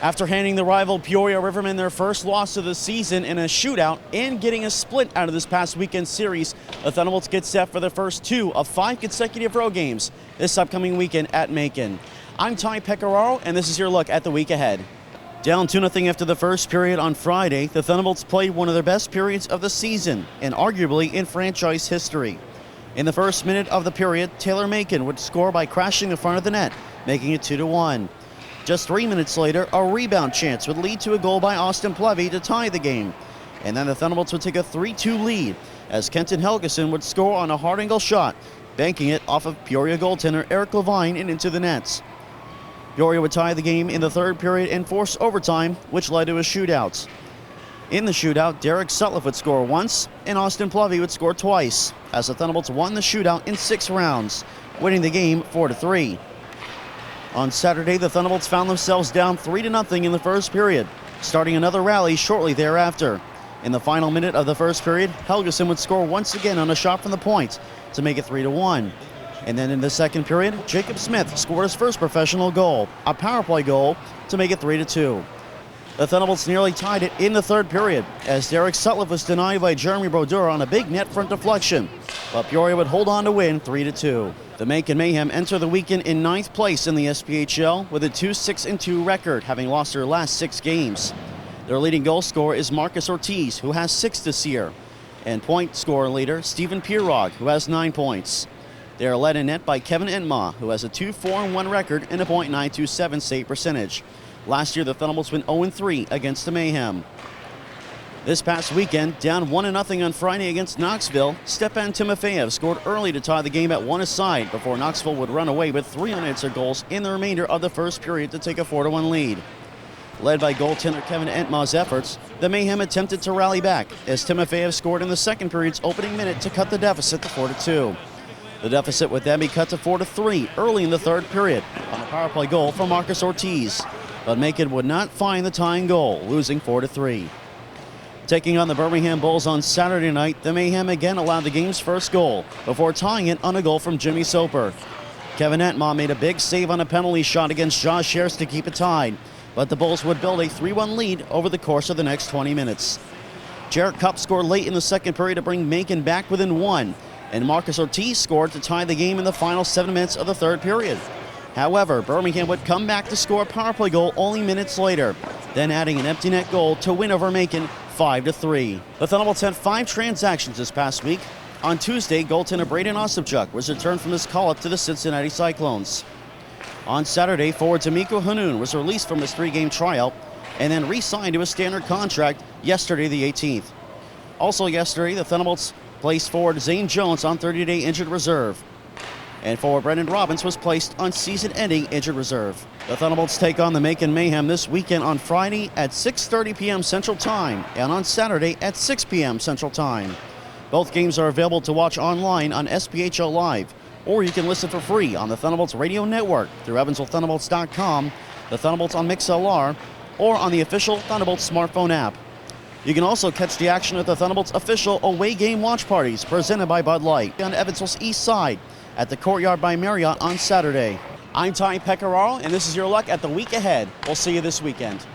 After handing the rival Peoria Rivermen their first loss of the season in a shootout and getting a split out of this past weekend series, the Thunderbolts get set for the first 2 of 5 consecutive road games this upcoming weekend at Macon. I'm Ty Pecoraro, and this is your look at the week ahead. Down 2-0 after the first period on Friday, the Thunderbolts played one of their best periods of the season and arguably in franchise history. In the first minute of the period, Taylor Macon would score by crashing the front of the net, making it 2-1. Just 3 minutes later, a rebound chance would lead to a goal by Austin Plevey to tie the game. And then the Thunderbolts would take a 3-2 lead as Kenton Helgeson would score on a hard angle shot, banking it off of Peoria goaltender Eric Levine and into the nets. Peoria would tie the game in the third period and force overtime, which led to a shootout. In the shootout, Derek Sutliff would score once and Austin Plevey would score twice as the Thunderbolts won the shootout in 6 rounds, winning the game 4-3. On Saturday, the Thunderbolts found themselves down 3-0 in the first period, starting another rally shortly thereafter. In the final minute of the first period, Helgeson would score once again on a shot from the point to make it 3-1. And then in the second period, Jacob Smith scored his first professional goal, a power play goal, to make it 3-2. The Thunderbolts nearly tied it in the third period as Derek Sutliff was denied by Jeremy Brodeur on a big net front deflection, but Peoria would hold on to win 3-2. The Macon Mayhem enter the weekend in 9th place in the SPHL with a 2-6-2 record, having lost their last 6 games. Their leading goal scorer is Marcus Ortiz, who has 6 this year, and point scorer leader Stephen Pierrog, who has 9 points. They are led in net by Kevin Entma, who has a 2-4-1 record and a .927 save percentage. Last year, the Thunderbolts went 0-3 against the Mayhem. This past weekend, down 1-0 on Friday against Knoxville, Stepan Timofeyev scored early to tie the game at 1-0 before Knoxville would run away with 3 unanswered goals in the remainder of the first period to take a 4-1 lead. Led by goaltender Kevin Entma's efforts, the Mayhem attempted to rally back as Timofeyev scored in the second period's opening minute to cut the deficit to 4-2. The deficit would then be cut to 4-3 early in the third period on a power play goal from Marcus Ortiz, but Macon would not find the tying goal, losing 4-3. Taking on the Birmingham Bulls on Saturday night, the Mayhem again allowed the game's first goal before tying it on a goal from Jimmy Soper. Kevin Entma made a big save on a penalty shot against Josh Scherz to keep it tied, but the Bulls would build a 3-1 lead over the course of the next 20 minutes. Jarrett Cupp scored late in the second period to bring Macon back within 1, and Marcus Ortiz scored to tie the game in the final 7 minutes of the third period. However, Birmingham would come back to score a power play goal only minutes later, then adding an empty net goal to win over Macon 5-3. The Thunderbolts had 5 transactions this past week. On Tuesday, goaltender Braden Osipchuk was returned from his call-up to the Cincinnati Cyclones. On Saturday, forward Tamiko Hanoun was released from his 3-game tryout and then re-signed to a standard contract yesterday, the 18th. Also yesterday, the Thunderbolts placed forward Zane Jones on 30-day injured reserve, and forward Brendan Robbins was placed on season-ending injured reserve. The Thunderbolts take on the Macon Mayhem this weekend on Friday at 6:30 p.m. Central Time and on Saturday at 6 p.m. Central Time. Both games are available to watch online on SPHL Live, or you can listen for free on the Thunderbolts Radio Network through EvansvilleThunderbolts.com, the Thunderbolts on MixLR, or on the official Thunderbolts smartphone app. You can also catch the action at the Thunderbolts official away game watch parties presented by Bud Light on Evansville's east side at the Courtyard by Marriott on Saturday. I'm Ty Pecoraro, and this is your look at the week ahead. We'll see you this weekend.